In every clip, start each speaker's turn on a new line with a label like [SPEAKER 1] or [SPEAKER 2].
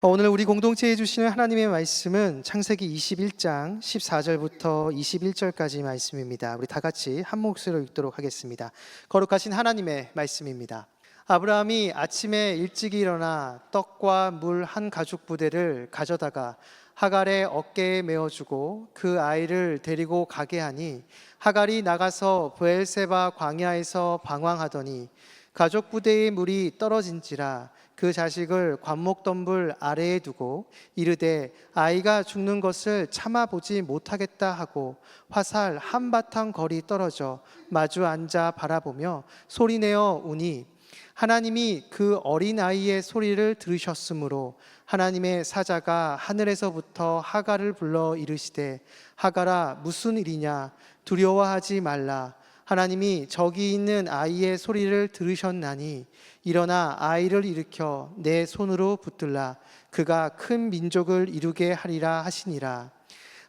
[SPEAKER 1] 오늘 우리 공동체에 주시는 하나님의 말씀은 창세기 21장 14절부터 21절까지 말씀입니다. 우리 다 같이 한 목소리로 읽도록 하겠습니다. 거룩하신 하나님의 말씀입니다. 아브라함이 아침에 일찍 일어나 떡과 물 한 가죽 부대를 가져다가 하갈의 어깨에 메어주고 그 아이를 데리고 가게 하니, 하갈이 나가서 브엘세바 광야에서 방황하더니 가죽 부대의 물이 떨어진지라 그 자식을 관목덤불 아래에 두고 이르되 아이가 죽는 것을 참아보지 못하겠다 하고 화살 한바탕 거리 떨어져 마주 앉아 바라보며 소리내어 우니, 하나님이 그 어린 아이의 소리를 들으셨으므로 하나님의 사자가 하늘에서부터 하갈을 불러 이르시되 하갈아 무슨 일이냐, 두려워하지 말라. 하나님이 저기 있는 아이의 소리를 들으셨나니 일어나 아이를 일으켜 내 손으로 붙들라. 그가 큰 민족을 이루게 하리라 하시니라.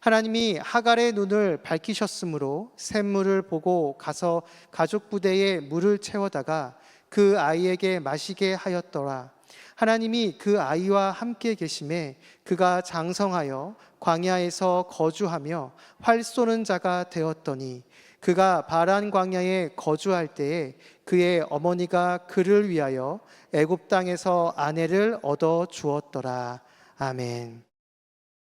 [SPEAKER 1] 하나님이 하갈의 눈을 밝히셨으므로 샘물을 보고 가서 가죽 부대에 물을 채워다가 그 아이에게 마시게 하였더라. 하나님이 그 아이와 함께 계심에 그가 장성하여 광야에서 거주하며 활 쏘는 자가 되었더니, 그가 바란 광야에 거주할 때에 그의 어머니가 그를 위하여 애굽 땅에서 아내를 얻어 주었더라. 아멘.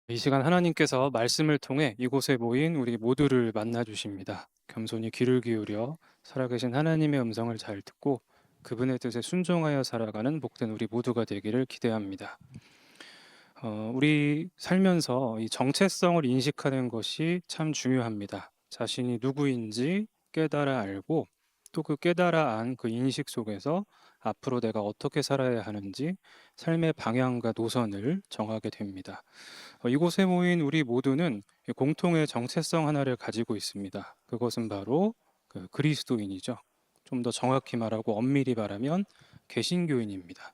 [SPEAKER 2] 이 시간 하나님께서 말씀을 통해 이곳에 모인 우리 모두를 만나 주십니다. 겸손히 귀를 기울여 살아계신 하나님의 음성을 잘 듣고 그분의 뜻에 순종하여 살아가는 복된 우리 모두가 되기를 기대합니다. 우리 살면서 이 정체성을 인식하는 것이 참 중요합니다. 자신이 누구인지 깨달아 알고 또 그 깨달아 안 그 인식 속에서 앞으로 내가 어떻게 살아야 하는지 삶의 방향과 노선을 정하게 됩니다. 이곳에 모인 우리 모두는 공통의 정체성 하나를 가지고 있습니다. 그것은 바로 그 그리스도인이죠. 좀 더 정확히 말하고 엄밀히 말하면 개신교인입니다.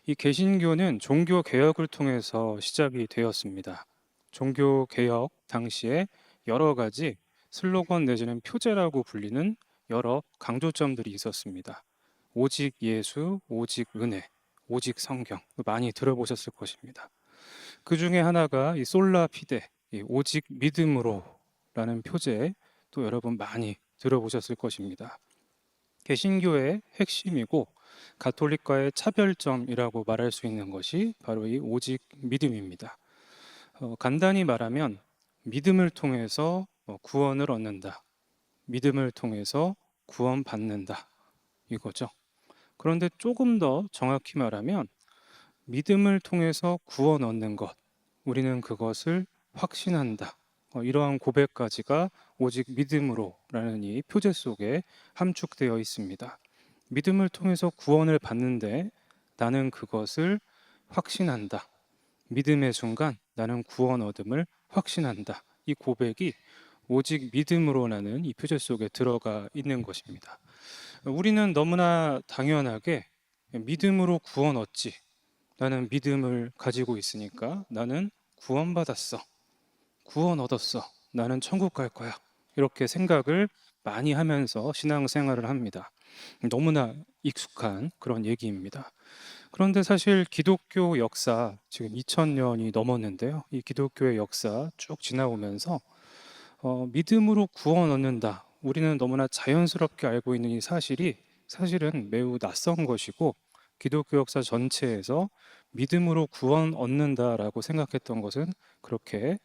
[SPEAKER 2] 이 개신교는 종교 개혁을 통해서 시작이 되었습니다. 종교 개혁 당시에 여러 가지 슬로건 내지는 표제라고 불리는 여러 강조점들이 있었습니다. 오직 예수, 오직 은혜, 오직 성경, 많이 들어보셨을 것입니다. 그 중에 하나가 이 솔라 피데, 이 오직 믿음으로라는 표제, 또 여러분 많이 들어보셨을 것입니다. 개신교의 핵심이고 가톨릭과의 차별점이라고 말할 수 있는 것이 바로 이 오직 믿음입니다. 간단히 말하면 믿음을 통해서 구원을 얻는다, 믿음을 통해서 구원받는다, 이거죠. 그런데 조금 더 정확히 말하면 믿음을 통해서 구원 얻는 것, 우리는 그것을 확신한다. 이러한 고백까지가 오직 믿음으로라는 이 표제 속에 함축되어 있습니다. 믿음을 통해서 구원을 받는데 나는 그것을 확신한다. 믿음의 순간 나는 구원 얻음을 확신한다. 이 고백이 오직 믿음으로라는 이 표제 속에 들어가 있는 것입니다. 우리는 너무나 당연하게 믿음으로 구원 얻지, 나는 믿음을 가지고 있으니까 나는 구원받았어, 구원 얻었어, 나는 천국 갈 거야, 이렇게 생각을 많이 하면서 신앙생활을 합니다. 너무나 익숙한 그런 얘기입니다. 그런데 사실 기독교 역사 지금 2000년이 넘었는데요. 이 기독교의 역사 쭉 지나오면서 믿음으로 구원 얻는다, 우리는 너무나 자연스럽게 알고 있는 이 사실이 사실은 매우 낯선 것이고, 기독교 역사 전체에서 믿음으로 구원 얻는다라고 생각했던 것은 그렇게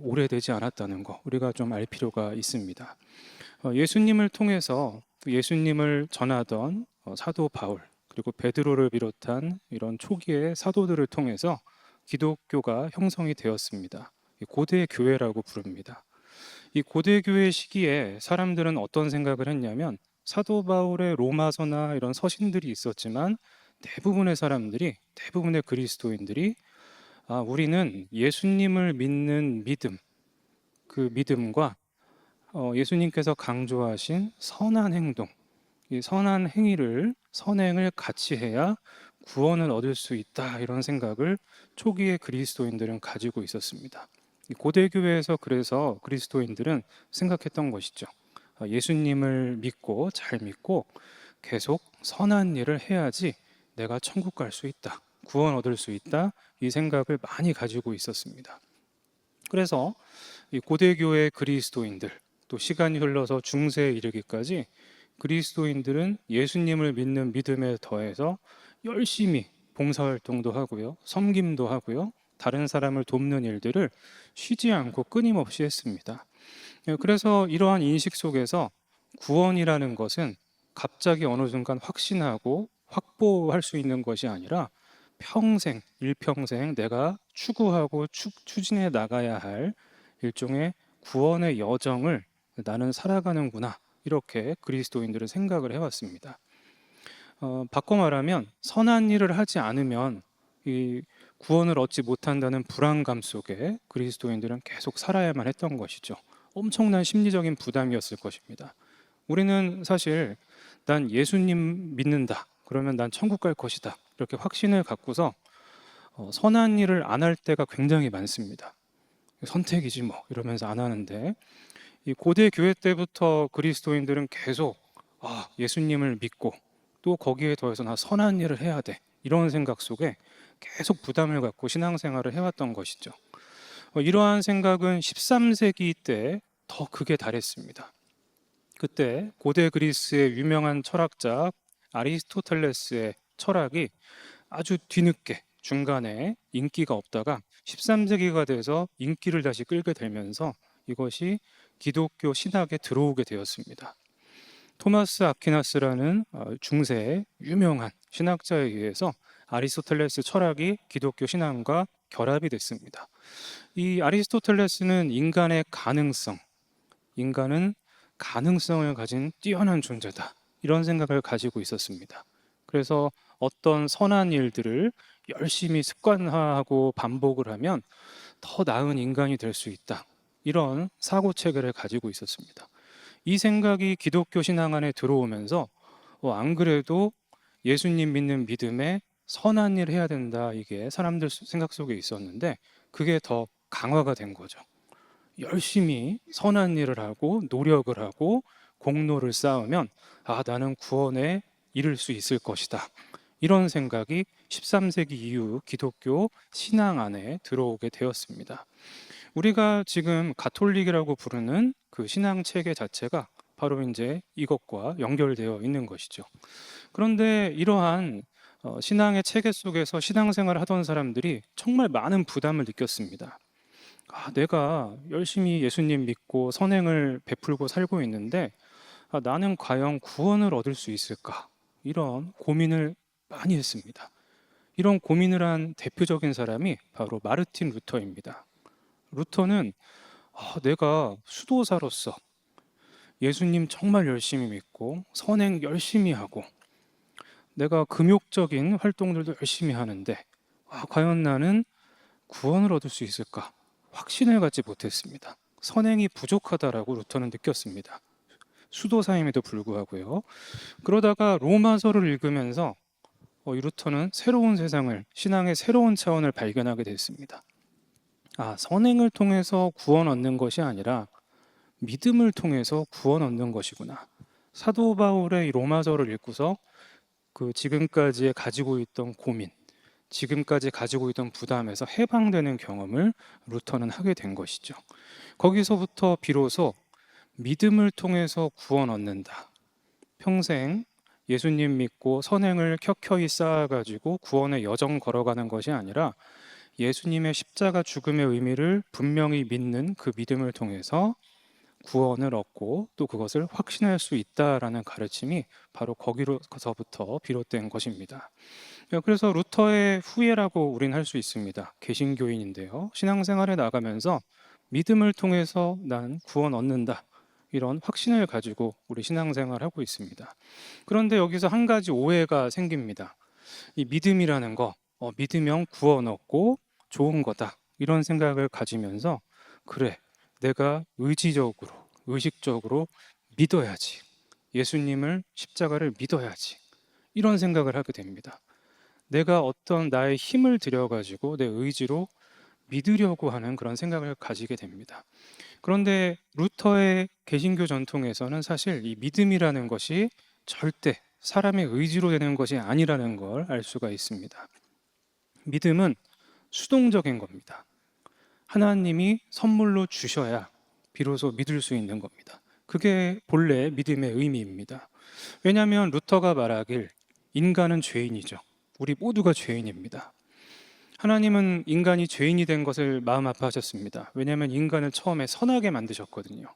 [SPEAKER 2] 오래되지 않았다는 거, 우리가 좀 알 필요가 있습니다. 예수님을 통해서 예수님을 전하던 사도 바울, 그리고 베드로를 비롯한 이런 초기의 사도들을 통해서 기독교가 형성이 되었습니다. 고대 교회라고 부릅니다. 이 고대 교회 시기에 사람들은 어떤 생각을 했냐면, 사도 바울의 로마서나 이런 서신들이 있었지만 대부분의 사람들이, 대부분의 그리스도인들이 우리는 예수님을 믿는 믿음, 그 믿음과 예수님께서 강조하신 선한 행동, 이 선한 행위를, 선행을 같이 해야 구원을 얻을 수 있다, 이런 생각을 초기의 그리스도인들은 가지고 있었습니다. 이 고대 교회에서 그래서 그리스도인들은 생각했던 것이죠. 예수님을 믿고 잘 믿고 계속 선한 일을 해야지 내가 천국 갈 수 있다, 구원 얻을 수 있다. 이 생각을 많이 가지고 있었습니다. 그래서 이 고대교회 그리스도인들, 또 시간이 흘러서 중세에 이르기까지 그리스도인들은 예수님을 믿는 믿음에 더해서 열심히 봉사활동도 하고요, 섬김도 하고요, 다른 사람을 돕는 일들을 쉬지 않고 끊임없이 했습니다. 그래서 이러한 인식 속에서 구원이라는 것은 갑자기 어느 순간 확신하고 확보할 수 있는 것이 아니라 평생, 일평생 내가 추구하고 추진해 나가야 할 일종의 구원의 여정을 나는 살아가는구나. 이렇게 그리스도인들은 생각을 해왔습니다. 바꿔 말하면 선한 일을 하지 않으면 이 구원을 얻지 못한다는 불안감 속에 그리스도인들은 계속 살아야만 했던 것이죠. 엄청난 심리적인 부담이었을 것입니다. 우리는 사실 난 예수님 믿는다. 그러면 난 천국 갈 것이다. 이렇게 확신을 갖고서 선한 일을 안 할 때가 굉장히 많습니다. 선택이지 뭐 이러면서 안 하는데 이 고대 교회 때부터 그리스도인들은 계속 예수님을 믿고 또 거기에 더해서 나 선한 일을 해야 돼. 이런 생각 속에 계속 부담을 갖고 신앙생활을 해왔던 것이죠. 이러한 생각은 13세기 때 더 극에 달했습니다. 그때 고대 그리스의 유명한 철학자 아리스토텔레스의 철학이 아주 뒤늦게 중간에 인기가 없다가 13세기가 돼서 인기를 다시 끌게 되면서 이것이 기독교 신학에 들어오게 되었습니다. 토마스 아퀴나스라는 중세의 유명한 신학자에 의해서 아리스토텔레스 철학이 기독교 신앙과 결합이 됐습니다. 이 아리스토텔레스는 인간은 가능성을 가진 뛰어난 존재다. 이런 생각을 가지고 있었습니다. 그래서 어떤 선한 일들을 열심히 습관화하고 반복을 하면 더 나은 인간이 될 수 있다. 이런 사고 체계를 가지고 있었습니다. 이 생각이 기독교 신앙 안에 들어오면서 안 그래도 예수님 믿는 믿음에 선한 일을 해야 된다. 이게 사람들 생각 속에 있었는데 그게 더 강화가 된 거죠. 열심히 선한 일을 하고 노력을 하고 공로를 쌓으면 나는 구원에 이를 수 있을 것이다. 이런 생각이 13세기 이후 기독교 신앙 안에 들어오게 되었습니다. 우리가 지금 가톨릭이라고 부르는 그 신앙 체계 자체가 바로 이제 이것과 연결되어 있는 것이죠. 그런데 이러한 신앙의 체계 속에서 신앙생활을 하던 사람들이 정말 많은 부담을 느꼈습니다. 내가 열심히 예수님 믿고 선행을 베풀고 살고 있는데 나는 과연 구원을 얻을 수 있을까? 이런 고민을 많이 했습니다. 이런 고민을 한 대표적인 사람이 바로 마르틴 루터입니다. 루터는 내가 수도사로서 예수님 정말 열심히 믿고 선행 열심히 하고 내가 금욕적인 활동들도 열심히 하는데 과연 나는 구원을 얻을 수 있을까? 확신을 갖지 못했습니다. 선행이 부족하다라고 루터는 느꼈습니다. 수도사임에도 불구하고요. 그러다가 로마서를 읽으면서 이 루터는 새로운 세상을, 신앙의 새로운 차원을 발견하게 됐습니다. 선행을 통해서 구원 얻는 것이 아니라 믿음을 통해서 구원 얻는 것이구나. 사도 바울의 이 로마서를 읽고서 그 지금까지 가지고 있던 고민, 지금까지 가지고 있던 부담에서 해방되는 경험을 루터는 하게 된 것이죠. 거기서부터 비로소 믿음을 통해서 구원 얻는다. 평생 예수님 믿고 선행을 켜켜이 쌓아가지고 구원의 여정 걸어가는 것이 아니라 예수님의 십자가 죽음의 의미를 분명히 믿는 그 믿음을 통해서 구원을 얻고 또 그것을 확신할 수 있다라는 가르침이 바로 거기로서부터 비롯된 것입니다. 그래서 루터의 후예라고 우리는 할 수 있습니다. 개신교인인데요. 신앙생활에 나가면서 믿음을 통해서 난 구원 얻는다. 이런 확신을 가지고 우리 신앙생활을 하고 있습니다. 그런데 여기서 한 가지 오해가 생깁니다. 이 믿음이라는 거, 믿으면 구원 얻고 좋은 거다. 이런 생각을 가지면서 그래, 내가 의식적으로 믿어야지. 예수님을 십자가를 믿어야지. 이런 생각을 하게 됩니다. 내가 어떤 나의 힘을 들여가지고 내 의지로 믿으려고 하는 그런 생각을 가지게 됩니다. 그런데 루터의 개신교 전통에서는 사실 이 믿음이라는 것이 절대 사람의 의지로 되는 것이 아니라는 걸 알 수가 있습니다. 믿음은 수동적인 겁니다. 하나님이 선물로 주셔야 비로소 믿을 수 있는 겁니다. 그게 본래 믿음의 의미입니다. 왜냐하면 루터가 말하길 인간은 죄인이죠. 우리 모두가 죄인입니다. 하나님은 인간이 죄인이 된 것을 마음 아파하셨습니다. 왜냐하면 인간을 처음에 선하게 만드셨거든요.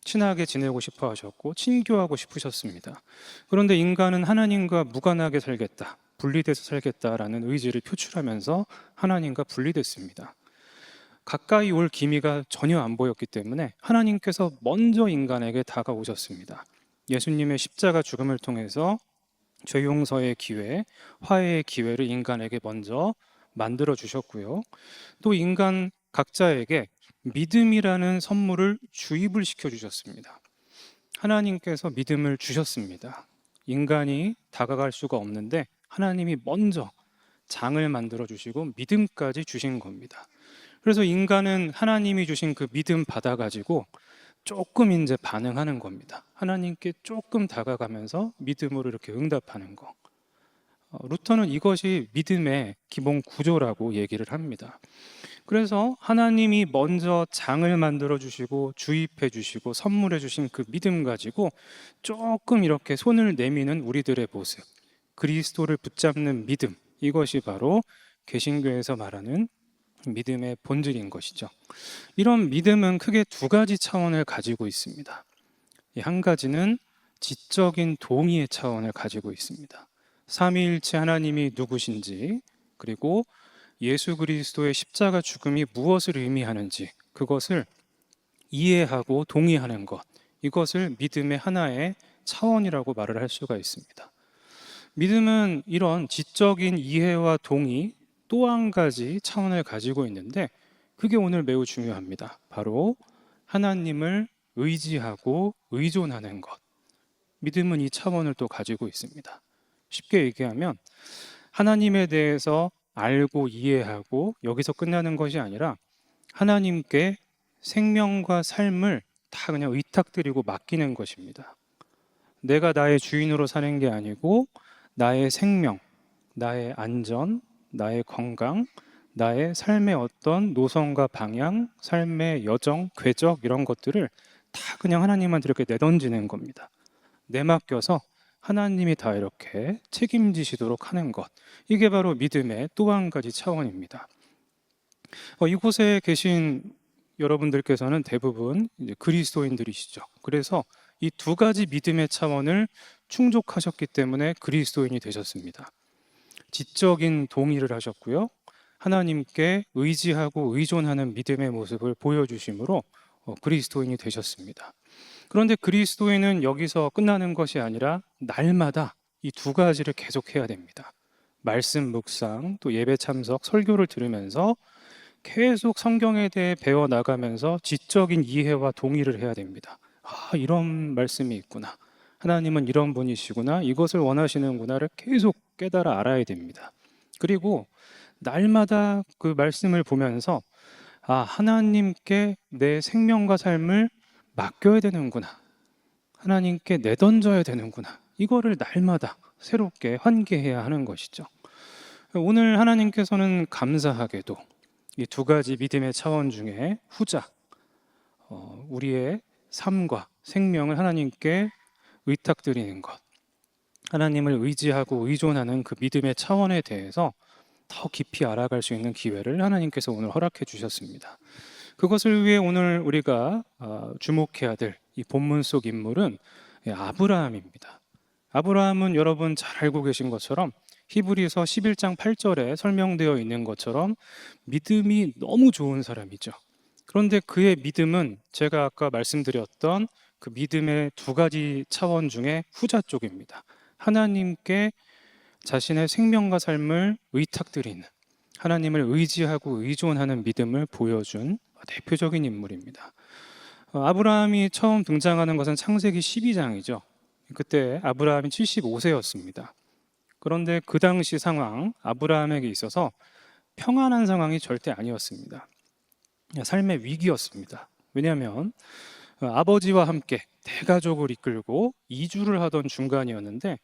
[SPEAKER 2] 친하게 지내고 싶어 하셨고 친교하고 싶으셨습니다. 그런데 인간은 하나님과 무관하게 살겠다, 분리돼서 살겠다라는 의지를 표출하면서 하나님과 분리됐습니다. 가까이 올 기미가 전혀 안 보였기 때문에 하나님께서 먼저 인간에게 다가오셨습니다. 예수님의 십자가 죽음을 통해서 죄 용서의 기회, 화해의 기회를 인간에게 먼저 만들어 주셨고요. 또 인간 각자에게 믿음이라는 선물을 주입을 시켜 주셨습니다. 하나님께서 믿음을 주셨습니다. 인간이 다가갈 수가 없는데 하나님이 먼저 장을 만들어 주시고 믿음까지 주신 겁니다. 그래서 인간은 하나님이 주신 그 믿음 받아가지고 조금 이제 반응하는 겁니다. 하나님께 조금 다가가면서 믿음으로 이렇게 응답하는 거. 루터는 이것이 믿음의 기본 구조라고 얘기를 합니다. 그래서 하나님이 먼저 장을 만들어 주시고 주입해 주시고 선물해 주신 그 믿음 가지고 조금 이렇게 손을 내미는 우리들의 모습, 그리스도를 붙잡는 믿음, 이것이 바로 개신교에서 말하는 믿음의 본질인 것이죠. 이런 믿음은 크게 두 가지 차원을 가지고 있습니다. 한 가지는 지적인 동의의 차원을 가지고 있습니다. 삼위일체 하나님이 누구신지, 그리고 예수 그리스도의 십자가 죽음이 무엇을 의미하는지 그것을 이해하고 동의하는 것, 이것을 믿음의 하나의 차원이라고 말을 할 수가 있습니다. 믿음은 이런 지적인 이해와 동의, 또 한 가지 차원을 가지고 있는데 그게 오늘 매우 중요합니다. 바로 하나님을 의지하고 의존하는 것. 믿음은 이 차원을 또 가지고 있습니다. 쉽게 얘기하면 하나님에 대해서 알고 이해하고 여기서 끝나는 것이 아니라 하나님께 생명과 삶을 다 그냥 의탁드리고 맡기는 것입니다. 내가 나의 주인으로 사는 게 아니고 나의 생명, 나의 안전, 나의 건강, 나의 삶의 어떤 노선과 방향, 삶의 여정, 궤적 이런 것들을 다 그냥 하나님한테 이렇게 내던지는 겁니다. 내맡겨서 하나님이 다 이렇게 책임지시도록 하는 것. 이게 바로 믿음의 또 한 가지 차원입니다. 이곳에 계신 여러분들께서는 대부분 이제 그리스도인들이시죠. 그래서 이 두 가지 믿음의 차원을 충족하셨기 때문에 그리스도인이 되셨습니다. 지적인 동의를 하셨고요. 하나님께 의지하고 의존하는 믿음의 모습을 보여주심으로 그리스도인이 되셨습니다. 그런데 그리스도인은 여기서 끝나는 것이 아니라 날마다 이 두 가지를 계속해야 됩니다. 말씀 묵상, 또 예배 참석, 설교를 들으면서 계속 성경에 대해 배워 나가면서 지적인 이해와 동의를 해야 됩니다. 아, 이런 말씀이 있구나. 하나님은 이런 분이시구나. 이것을 원하시는구나를 계속 깨달아 알아야 됩니다. 그리고 날마다 그 말씀을 보면서 아, 하나님께 내 생명과 삶을 맡겨야 되는구나. 하나님께 내던져야 되는구나. 이거를 날마다 새롭게 환기해야 하는 것이죠. 오늘 하나님께서는 감사하게도 이 두 가지 믿음의 차원 중에 후자, 우리의 삶과 생명을 하나님께 의탁드리는 것, 하나님을 의지하고 의존하는 그 믿음의 차원에 대해서 더 깊이 알아갈 수 있는 기회를 하나님께서 오늘 허락해 주셨습니다. 그것을 위해 오늘 우리가 주목해야 될 이 본문 속 인물은 아브라함입니다. 아브라함은 여러분 잘 알고 계신 것처럼 히브리서 11장 8절에 설명되어 있는 것처럼 믿음이 너무 좋은 사람이죠. 그런데 그의 믿음은 제가 아까 말씀드렸던 그 믿음의 두 가지 차원 중에 후자 쪽입니다. 하나님께 자신의 생명과 삶을 의탁드리는, 하나님을 의지하고 의존하는 믿음을 보여준 대표적인 인물입니다. 아브라함이 처음 등장하는 것은 창세기 12장이죠. 그때 아브라함이 75세였습니다. 그런데 그 당시 상황, 아브라함에게 있어서 평안한 상황이 절대 아니었습니다. 삶의 위기였습니다. 왜냐하면 아버지와 함께 대가족을 이끌고 이주를 하던 중간이었는데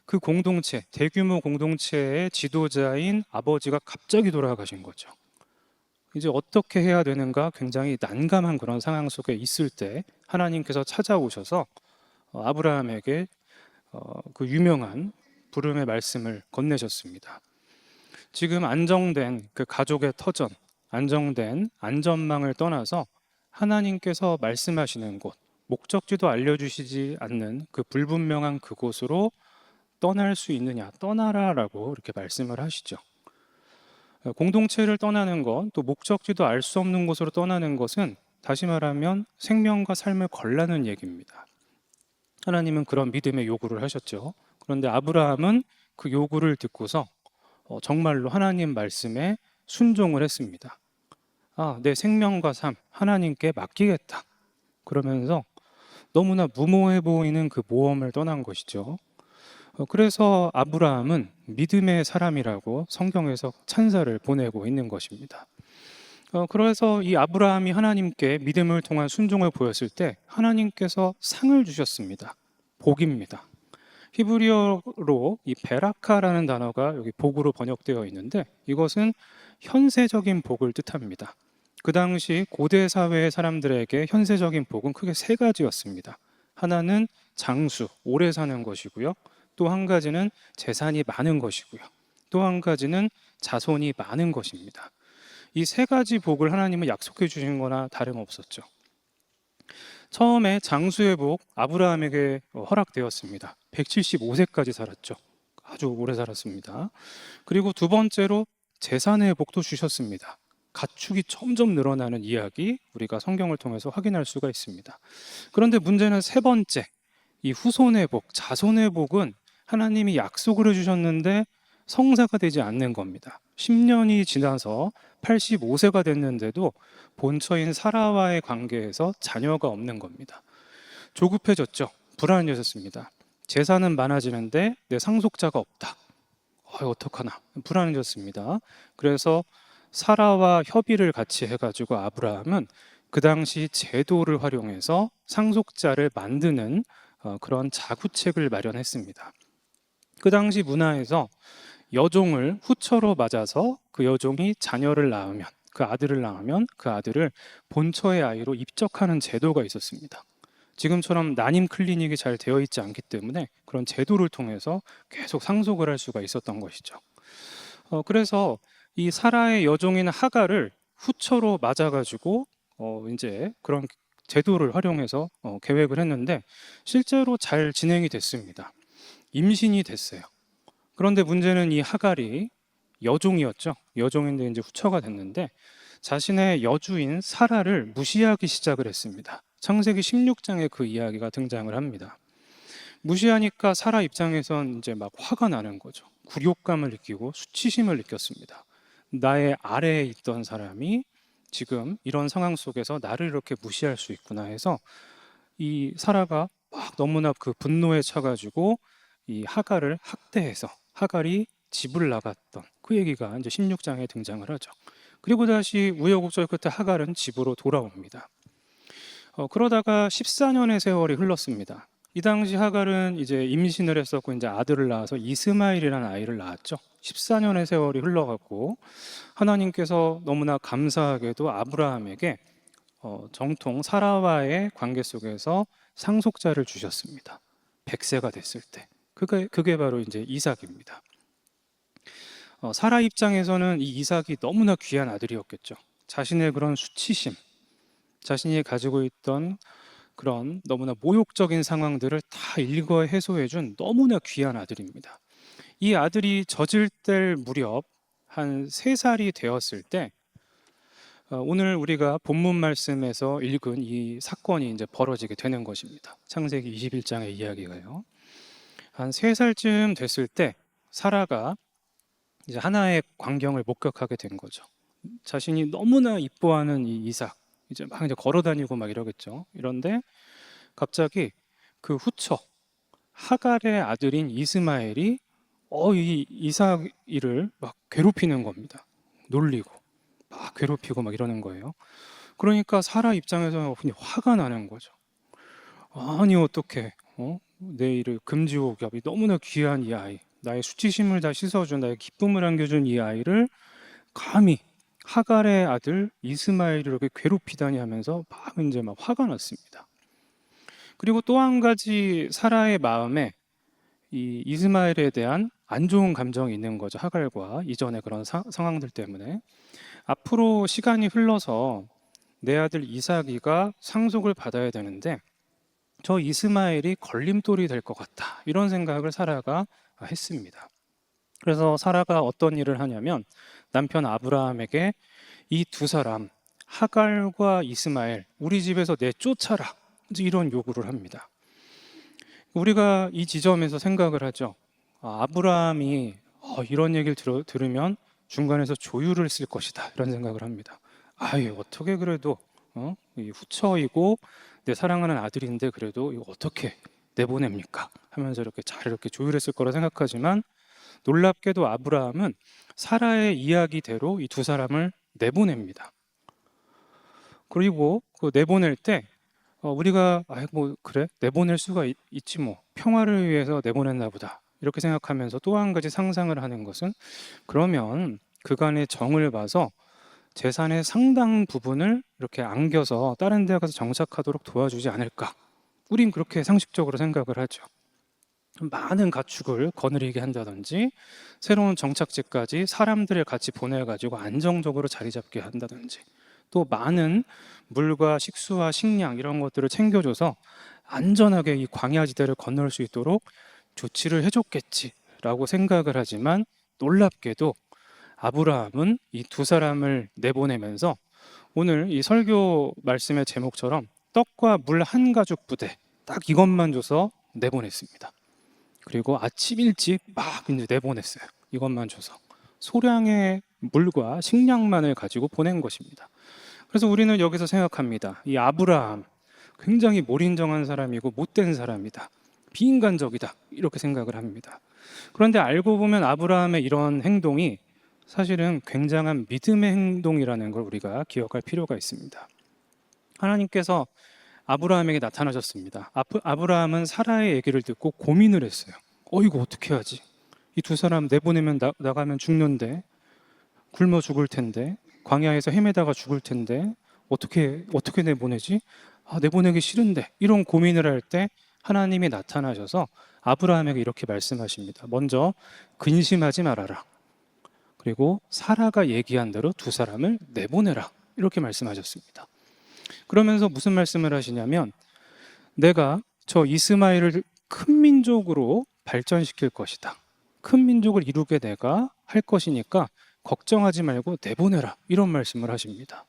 [SPEAKER 2] 그 공동체, 대규모 공동체의 지도자인 아버지가 갑자기 돌아가신 거죠. 이제 어떻게 해야 되는가 굉장히 난감한 그런 상황 속에 있을 때 하나님께서 찾아오셔서 아브라함에게 그 유명한 부름의 말씀을 건네셨습니다. 지금 안정된 그 가족의 터전, 안정된 안전망을 떠나서 하나님께서 말씀하시는 곳, 목적지도 알려주시지 않는 그 불분명한 그곳으로 떠날 수 있느냐, 떠나라라고 이렇게 말씀을 하시죠. 공동체를 떠나는 것, 또 목적지도 알 수 없는 곳으로 떠나는 것은 다시 말하면 생명과 삶을 걸라는 얘기입니다. 하나님은 그런 믿음의 요구를 하셨죠. 그런데 아브라함은 그 요구를 듣고서 정말로 하나님 말씀에 순종을 했습니다. 내 생명과 삶 하나님께 맡기겠다. 그러면서 너무나 무모해 보이는 그 모험을 떠난 것이죠. 그래서 아브라함은 믿음의 사람이라고 성경에서 찬사를 보내고 있는 것입니다. 그래서 이 아브라함이 하나님께 믿음을 통한 순종을 보였을 때 하나님께서 상을 주셨습니다. 복입니다. 히브리어로 이 베라카라는 단어가 여기 복으로 번역되어 있는데 이것은 현세적인 복을 뜻합니다. 그 당시 고대 사회의 사람들에게 현세적인 복은 크게 세 가지였습니다. 하나는 장수, 오래 사는 것이고요. 또 한 가지는 재산이 많은 것이고요. 또 한 가지는 자손이 많은 것입니다. 이 세 가지 복을 하나님은 약속해 주신 거나 다름없었죠. 처음에 장수의 복 아브라함에게 허락되었습니다. 175세까지 살았죠. 아주 오래 살았습니다. 그리고 두 번째로 재산의 복도 주셨습니다. 가축이 점점 늘어나는 이야기 우리가 성경을 통해서 확인할 수가 있습니다. 그런데 문제는 세 번째, 이 후손의 복, 자손의 복은 하나님이 약속을 해주셨는데 성사가 되지 않는 겁니다. 10년이 지나서 85세가 됐는데도 본처인 사라와의 관계에서 자녀가 없는 겁니다. 조급해졌죠. 불안해졌습니다. 재산은 많아지는데 내 상속자가 없다. 어떡하나. 불안해졌습니다. 그래서 사라와 협의를 같이 해가지고 아브라함은 그 당시 제도를 활용해서 상속자를 만드는 그런 자구책을 마련했습니다. 그 당시 문화에서 여종을 후처로 맞아서 그 여종이 자녀를 낳으면 그 아들을 낳으면 그 아들을 본처의 아이로 입적하는 제도가 있었습니다. 지금처럼 난임 클리닉이 잘 되어 있지 않기 때문에 그런 제도를 통해서 계속 상속을 할 수가 있었던 것이죠. 그래서 이 사라의 여종인 하갈을 후처로 맞아가지고 이제 그런 제도를 활용해서 계획을 했는데 실제로 잘 진행이 됐습니다. 임신이 됐어요. 그런데 문제는 이 하갈이 여종이었죠. 여종인데 이제 후처가 됐는데 자신의 여주인 사라를 무시하기 시작을 했습니다. 창세기 16장에 그 이야기가 등장을 합니다. 무시하니까 사라 입장에선 이제 막 화가 나는 거죠. 굴욕감을 느끼고 수치심을 느꼈습니다. 나의 아래에 있던 사람이 지금 이런 상황 속에서 나를 이렇게 무시할 수 있구나 해서 이 사라가 막 너무나 그 분노에 차가지고 이 하갈을 학대해서 하갈이 집을 나갔던 그 얘기가 이제 16장에 등장을 하죠. 그리고 다시 우여곡절 끝에 하갈은 집으로 돌아옵니다. 그러다가 14년의 세월이 흘렀습니다. 이 당시 하갈은 이제 임신을 했었고 이제 아들을 낳아서 이스마엘이라는 아이를 낳았죠. 14년의 세월이 흘러갔고 하나님께서 너무나 감사하게도 아브라함에게 정통 사라와의 관계 속에서 상속자를 주셨습니다. 100세가 됐을 때. 그게 바로 이제 이삭입니다. 사라 입장에서는 이 이삭이 너무나 귀한 아들이었겠죠. 자신의 그런 수치심, 자신이 가지고 있던 그런 너무나 모욕적인 상황들을 다 일거에 해소해준 너무나 귀한 아들입니다. 이 아들이 젖을 뗄 무렵 한 3살이 되었을 때 오늘 우리가 본문 말씀에서 읽은 이 사건이 이제 벌어지게 되는 것입니다. 창세기 21장의 이야기가요. 한 3살쯤 됐을 때 사라가 이제 하나의 광경을 목격하게 된 거죠. 자신이 너무나 이뻐하는 이 이삭, 이제 막 이제 걸어다니고 막 이러겠죠. 이런데 갑자기 그 후처 하갈의 아들인 이스마엘이 이 이삭이를 막 괴롭히는 겁니다. 놀리고 막 괴롭히고 막 이러는 거예요. 그러니까 사라 입장에서는 화가 나는 거죠. 아니 어떡해? 내일을 금지옥엽이 너무나 귀한 이 아이, 나의 수치심을 다 씻어준, 나의 기쁨을 안겨준 이 아이를 감히 하갈의 아들 이스마엘이 이렇게 괴롭히다니 하면서 막 이제 막 화가 났습니다. 그리고 또 한 가지 사라의 마음에 이 이스마엘에 대한 안 좋은 감정이 있는 거죠. 하갈과 이전의 그런 상황들 때문에. 앞으로 시간이 흘러서 내 아들 이삭이가 상속을 받아야 되는데 저 이스마엘이 걸림돌이 될 것 같다. 이런 생각을 사라가 했습니다. 그래서 사라가 어떤 일을 하냐면 남편 아브라함에게 이 두 사람 하갈과 이스마엘 우리 집에서 내쫓아라. 이런 요구를 합니다. 우리가 이 지점에서 생각을 하죠. 아브라함이 이런 얘기를 들으면 중간에서 조율을 쓸 것이다. 이런 생각을 합니다. 어떻게 그래도 이 후처이고 내 사랑하는 아들인데 그래도 이거 어떻게 내보냅니까? 하면서 이렇게 조율했을 거라 생각하지만 놀랍게도 아브라함은 사라의 이야기대로 이 두 사람을 내보냅니다. 그리고 그 내보낼 때 우리가 뭐 그래 내보낼 수가 있지 뭐 평화를 위해서 내보냈나 보다 이렇게 생각하면서 또 한 가지 상상을 하는 것은 그러면 그간의 정을 봐서 재산의 상당 부분을 이렇게 안겨서 다른 데 가서 정착하도록 도와주지 않을까. 우린 그렇게 상식적으로 생각을 하죠. 많은 가축을 거느리게 한다든지 새로운 정착지까지 사람들을 같이 보내가지고 안정적으로 자리 잡게 한다든지 또 많은 물과 식수와 식량 이런 것들을 챙겨줘서 안전하게 이 광야지대를 건널 수 있도록 조치를 해줬겠지라고 생각을 하지만 놀랍게도 아브라함은 이 두 사람을 내보내면서 오늘 이 설교 말씀의 제목처럼 떡과 물 한 가죽 부대 딱 이것만 줘서 내보냈습니다. 그리고 아침 일찍 막 이제 내보냈어요. 이것만 줘서 소량의 물과 식량만을 가지고 보낸 것입니다. 그래서 우리는 여기서 생각합니다. 이 아브라함 굉장히 몰인정한 사람이고 못된 사람이다. 비인간적이다. 이렇게 생각을 합니다. 그런데 알고 보면 아브라함의 이런 행동이 사실은 굉장한 믿음의 행동이라는 걸 우리가 기억할 필요가 있습니다. 하나님께서 아브라함에게 나타나셨습니다. 아브라함은 사라의 얘기를 듣고 고민을 했어요. 이거 어떻게 하지? 이 두 사람 내보내면 나가면 죽는데 굶어 죽을 텐데 광야에서 헤매다가 죽을 텐데 어떻게 내보내지? 내보내기 싫은데 이런 고민을 할 때 하나님이 나타나셔서 아브라함에게 이렇게 말씀하십니다. 먼저 근심하지 말아라. 그리고 사라가 얘기한 대로 두 사람을 내보내라. 이렇게 말씀하셨습니다. 그러면서 무슨 말씀을 하시냐면 내가 저 이스마엘을 큰 민족으로 발전시킬 것이다. 큰 민족을 이루게 내가 할 것이니까 걱정하지 말고 내보내라. 이런 말씀을 하십니다.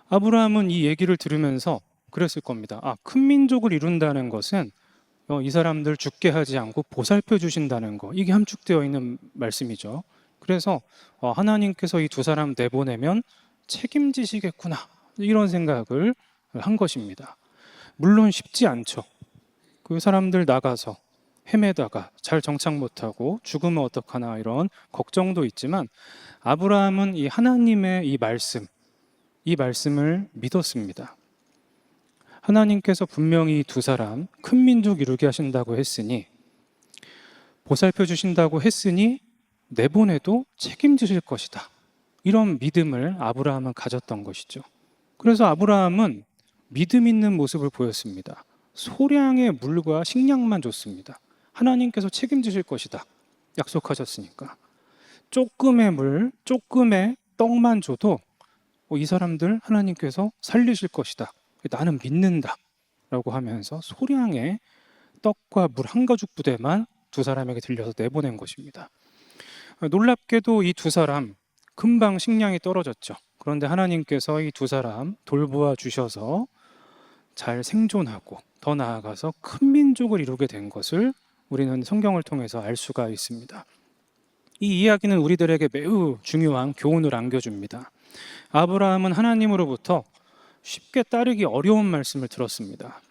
[SPEAKER 2] 아브라함은 이 얘기를 들으면서 그랬을 겁니다. 큰 민족을 이룬다는 것은 이 사람들 죽게 하지 않고 보살펴 주신다는 거. 이게 함축되어 있는 말씀이죠. 그래서 하나님께서 이 두 사람 내보내면 책임지시겠구나. 이런 생각을 한 것입니다. 물론 쉽지 않죠. 그 사람들 나가서 헤매다가 잘 정착 못하고 죽으면 어떡하나 이런 걱정도 있지만 아브라함은 이 하나님의 이 말씀을 믿었습니다. 하나님께서 분명히 두 사람 큰 민족 이루게 하신다고 했으니 보살펴 주신다고 했으니 내보내도 책임지실 것이다. 이런 믿음을 아브라함은 가졌던 것이죠. 그래서 아브라함은 믿음 있는 모습을 보였습니다. 소량의 물과 식량만 줬습니다. 하나님께서 책임지실 것이다. 약속하셨으니까. 조금의 물, 조금의 떡만 줘도 이 사람들 하나님께서 살리실 것이다. 나는 믿는다. 라고 하면서 소량의 떡과 물 한 가죽 부대만 두 사람에게 들려서 내보낸 것입니다. 놀랍게도 이 두 사람 금방 식량이 떨어졌죠. 그런데 하나님께서 이 두 사람 돌보아 주셔서 잘 생존하고 더 나아가서 큰 민족을 이루게 된 것을 우리는 성경을 통해서 알 수가 있습니다. 이 이야기는 우리들에게 매우 중요한 교훈을 안겨줍니다. 아브라함은 하나님으로부터 쉽게 따르기 어려운 말씀을 들었습니다.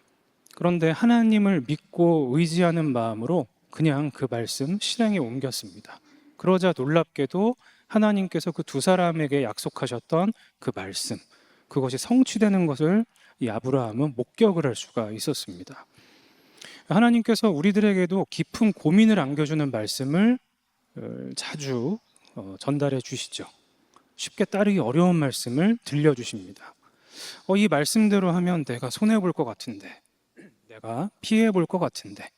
[SPEAKER 2] 그런데 하나님을 믿고 의지하는 마음으로 그냥 그 말씀 실행에 옮겼습니다. 그러자 놀랍게도 하나님께서 그 두 사람에게 약속하셨던 그 말씀, 그것이 성취되는 것을 이 아브라함은 목격을 할 수가 있었습니다. 하나님께서 우리들에게도 깊은 고민을 안겨주는 말씀을 자주 전달해 주시죠. 쉽게 따르기 어려운 말씀을 들려주십니다. 이 말씀대로 하면 내가 손해볼 것 같은데, 내가 피해볼 것 같은데,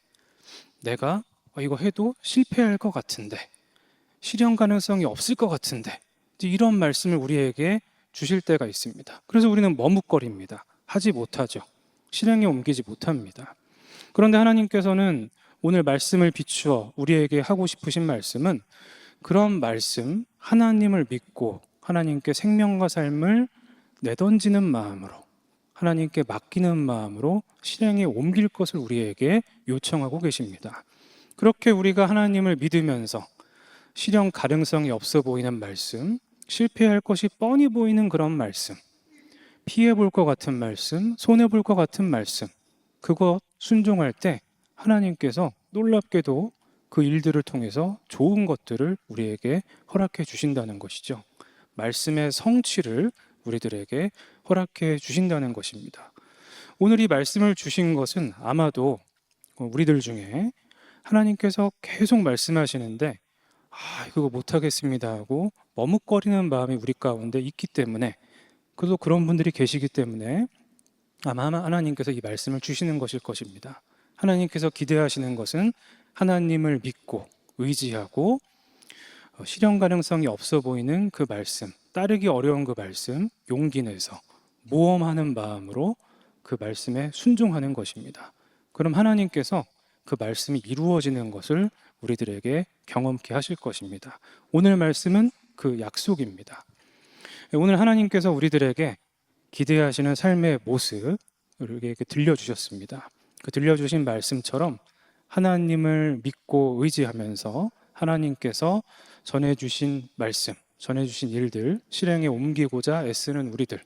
[SPEAKER 2] 내가 이거 해도 실패할 것 같은데, 실현 가능성이 없을 것 같은데, 이제 이런 말씀을 우리에게 주실 때가 있습니다. 그래서 우리는 머뭇거립니다. 하지 못하죠. 실행에 옮기지 못합니다. 그런데 하나님께서는 오늘 말씀을 비추어 우리에게 하고 싶으신 말씀은 그런 말씀, 하나님을 믿고 하나님께 생명과 삶을 내던지는 마음으로, 하나님께 맡기는 마음으로 실행에 옮길 것을 우리에게 요청하고 계십니다. 그렇게 우리가 하나님을 믿으면서 실현 가능성이 없어 보이는 말씀, 실패할 것이 뻔히 보이는 그런 말씀, 피해볼 것 같은 말씀, 손해볼 것 같은 말씀, 그것 순종할 때 하나님께서 놀랍게도 그 일들을 통해서 좋은 것들을 우리에게 허락해 주신다는 것이죠. 말씀의 성취를 우리들에게 허락해 주신다는 것입니다. 오늘 이 말씀을 주신 것은 아마도 우리들 중에 하나님께서 계속 말씀하시는데 이거 못하겠습니다 하고 머뭇거리는 마음이 우리 가운데 있기 때문에, 그래도 그런 분들이 계시기 때문에 아마 하나님께서 이 말씀을 주시는 것일 것입니다. 하나님께서 기대하시는 것은 하나님을 믿고 의지하고 실현 가능성이 없어 보이는 그 말씀, 따르기 어려운 그 말씀, 용기 내서 모험하는 마음으로 그 말씀에 순종하는 것입니다. 그럼 하나님께서 그 말씀이 이루어지는 것을 우리들에게 경험케 하실 것입니다. 오늘 말씀은 그 약속입니다. 오늘 하나님께서 우리들에게 기대하시는 삶의 모습을 이렇게 들려주셨습니다. 그 들려주신 말씀처럼 하나님을 믿고 의지하면서 하나님께서 전해주신 말씀, 전해주신 일들 실행에 옮기고자 애쓰는 우리들,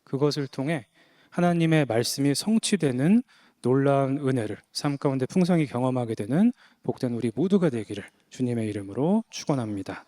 [SPEAKER 2] 그것을 통해 하나님의 말씀이 성취되는 놀라운 은혜를 삶 가운데 풍성히 경험하게 되는 복된 우리 모두가 되기를 주님의 이름으로 축원합니다.